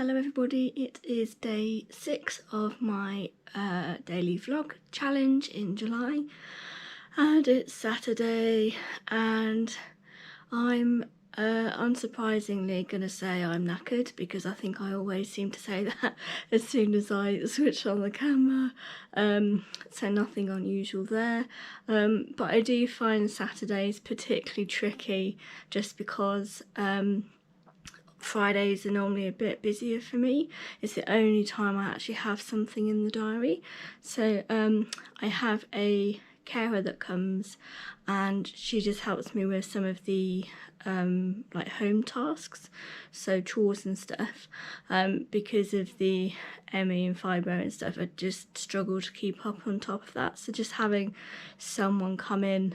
Hello everybody, it is day 6 of my daily vlog challenge in July, and it's Saturday, and I'm unsurprisingly gonna say I'm knackered, because I think I always seem to say that as soon as I switch on the camera, so nothing unusual there, but I do find Saturdays particularly tricky just because Fridays are normally a bit busier for me. It's the only time I actually have something in the diary. So I have a carer that comes, and she just helps me with some of the like home tasks, so chores and stuff. Because of the ME and fibro and stuff, I just struggle to keep up on top of that. So just having someone come in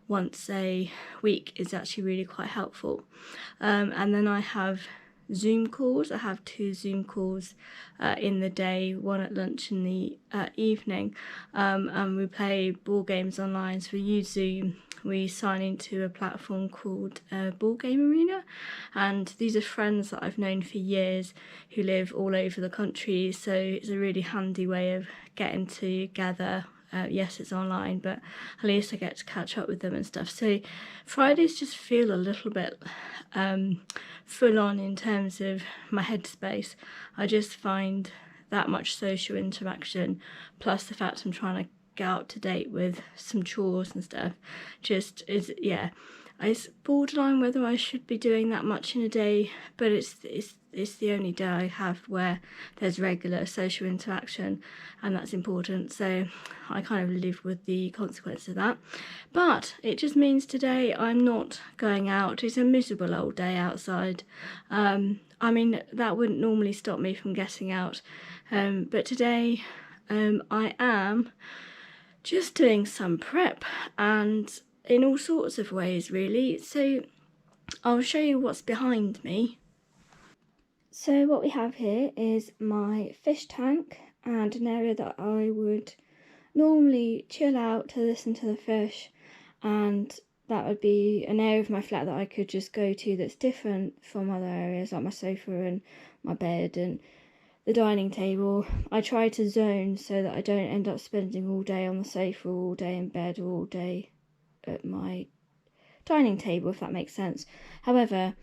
once a week is actually really quite helpful. And then I have Zoom calls. I have 2 Zoom calls in the day, one at lunch in the evening, and we play board games online. So we use Zoom. We sign into a platform called Board Game Arena, and these are friends that I've known for years who live all over the country, so it's a really handy way of getting together. Yes, it's online, but at least I get to catch up with them and stuff. So Fridays just feel a little bit full on in terms of my headspace. I just find that much social interaction, plus the fact I'm trying to get up to date with some chores and stuff, just is, yeah, it's borderline whether I should be doing that much in a day, but it's the only day I have where there's regular social interaction, and that's important, so I kind of live with the consequences of that. But it just means today I'm not going out. It's a miserable old day outside. I mean, that wouldn't normally stop me from getting out, but today I am just doing some prep, and in all sorts of ways really. So I'll show you what's behind me. So what we have here is my fish tank, and an area that I would normally chill out to listen to the fish, and that would be an area of my flat that I could just go to that's different from other areas, like my sofa and my bed and the dining table. I try to zone so that I don't end up spending all day on the sofa, all day in bed, or all day at my dining table, if that makes sense. However,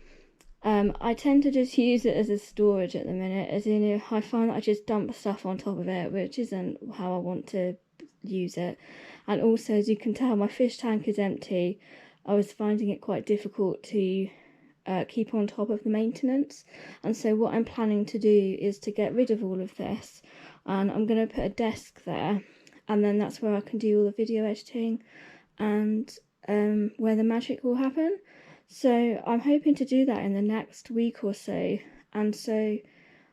I tend to just use it as a storage at the minute, as in I find that I just dump stuff on top of it, which isn't how I want to use it. And also, as you can tell, my fish tank is empty. I was finding it quite difficult to keep on top of the maintenance, and so what I'm planning to do is to get rid of all of this, and I'm going to put a desk there, and then that's where I can do all the video editing and where the magic will happen. So I'm hoping to do that in the next week or so, and so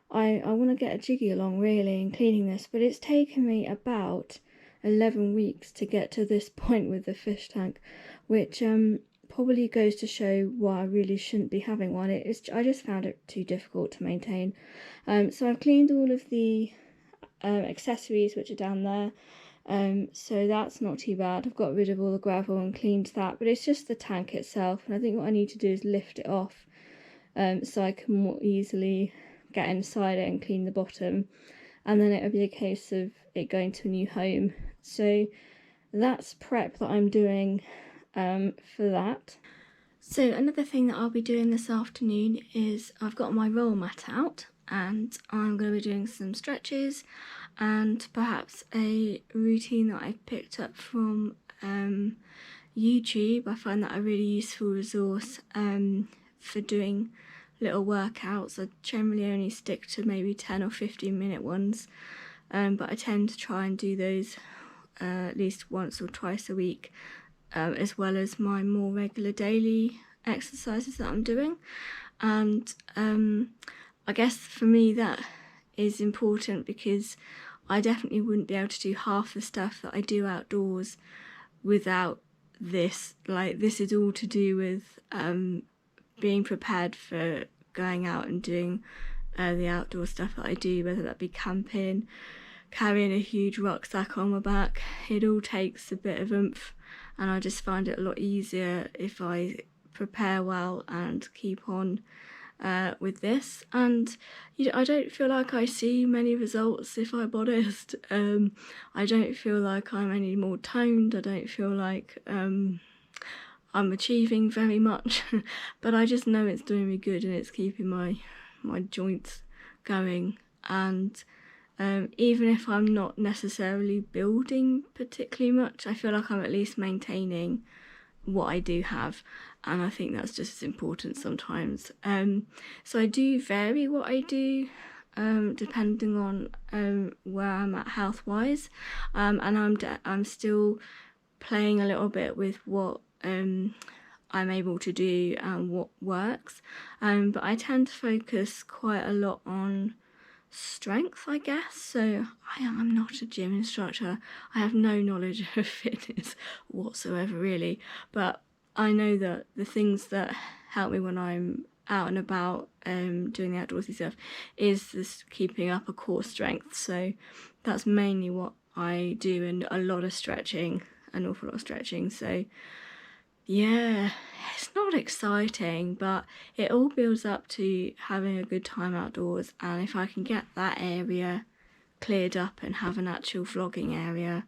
I want to get a jiggy along really in cleaning this, but it's taken me about 11 weeks to get to this point with the fish tank, which probably goes to show why I really shouldn't be having one. I just found it too difficult to maintain. So I've cleaned all of the accessories which are down there. So that's not too bad. I've got rid of all the gravel and cleaned that, but it's just the tank itself, and I think what I need to do is lift it off so I can more easily get inside it and clean the bottom, and then it'll be a case of it going to a new home. So that's prep that I'm doing for that. So another thing that I'll be doing this afternoon is I've got my roll mat out, and I'm going to be doing some stretches and perhaps a routine that I've picked up from YouTube. I find that a really useful resource for doing little workouts. I generally only stick to maybe 10 or 15 minute ones, but I tend to try and do those at least once or twice a week, as well as my more regular daily exercises that I'm doing. And I guess for me that is important, because I definitely wouldn't be able to do half the stuff that I do outdoors without this. Like, this is all to do with being prepared for going out and doing the outdoor stuff that I do, whether that be camping, carrying a huge rucksack on my back. It all takes a bit of oomph, and I just find it a lot easier if I prepare well and keep on with this, and I don't feel like I see many results, if I'm honest. I don't feel like I'm any more toned. I don't feel like I'm achieving very much, but I just know it's doing me good and it's keeping my joints going. And even if I'm not necessarily building particularly much, I feel like I'm at least maintaining what I do have, and I think that's just as important sometimes. So I do vary what I do depending on where I'm at health-wise, and I'm still playing a little bit with what I'm able to do and what works, but I tend to focus quite a lot on strength, I guess. So I'm not a gym instructor. I have no knowledge of fitness whatsoever, really, but I know that the things that help me when I'm out and about doing the outdoorsy stuff is this keeping up a core strength. So that's mainly what I do, and a lot of stretching, an awful lot of stretching. So yeah, it's not exciting, but it all builds up to having a good time outdoors, and if I can get that area cleared up and have an actual vlogging area,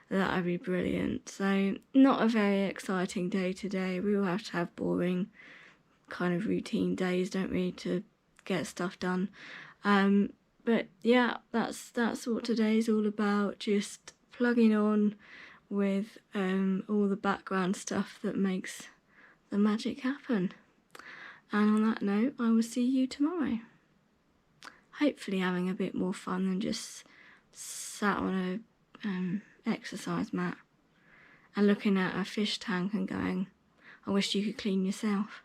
that would be brilliant. So not a very exciting day today. We all have to have boring kind of routine days, don't we, to get stuff done. But yeah, that's what today's all about, just plugging on with all the background stuff that makes the magic happen. And on that note, I will see you tomorrow. Hopefully having a bit more fun than just sat on a exercise mat and looking at a fish tank and going, I wish you could clean yourself.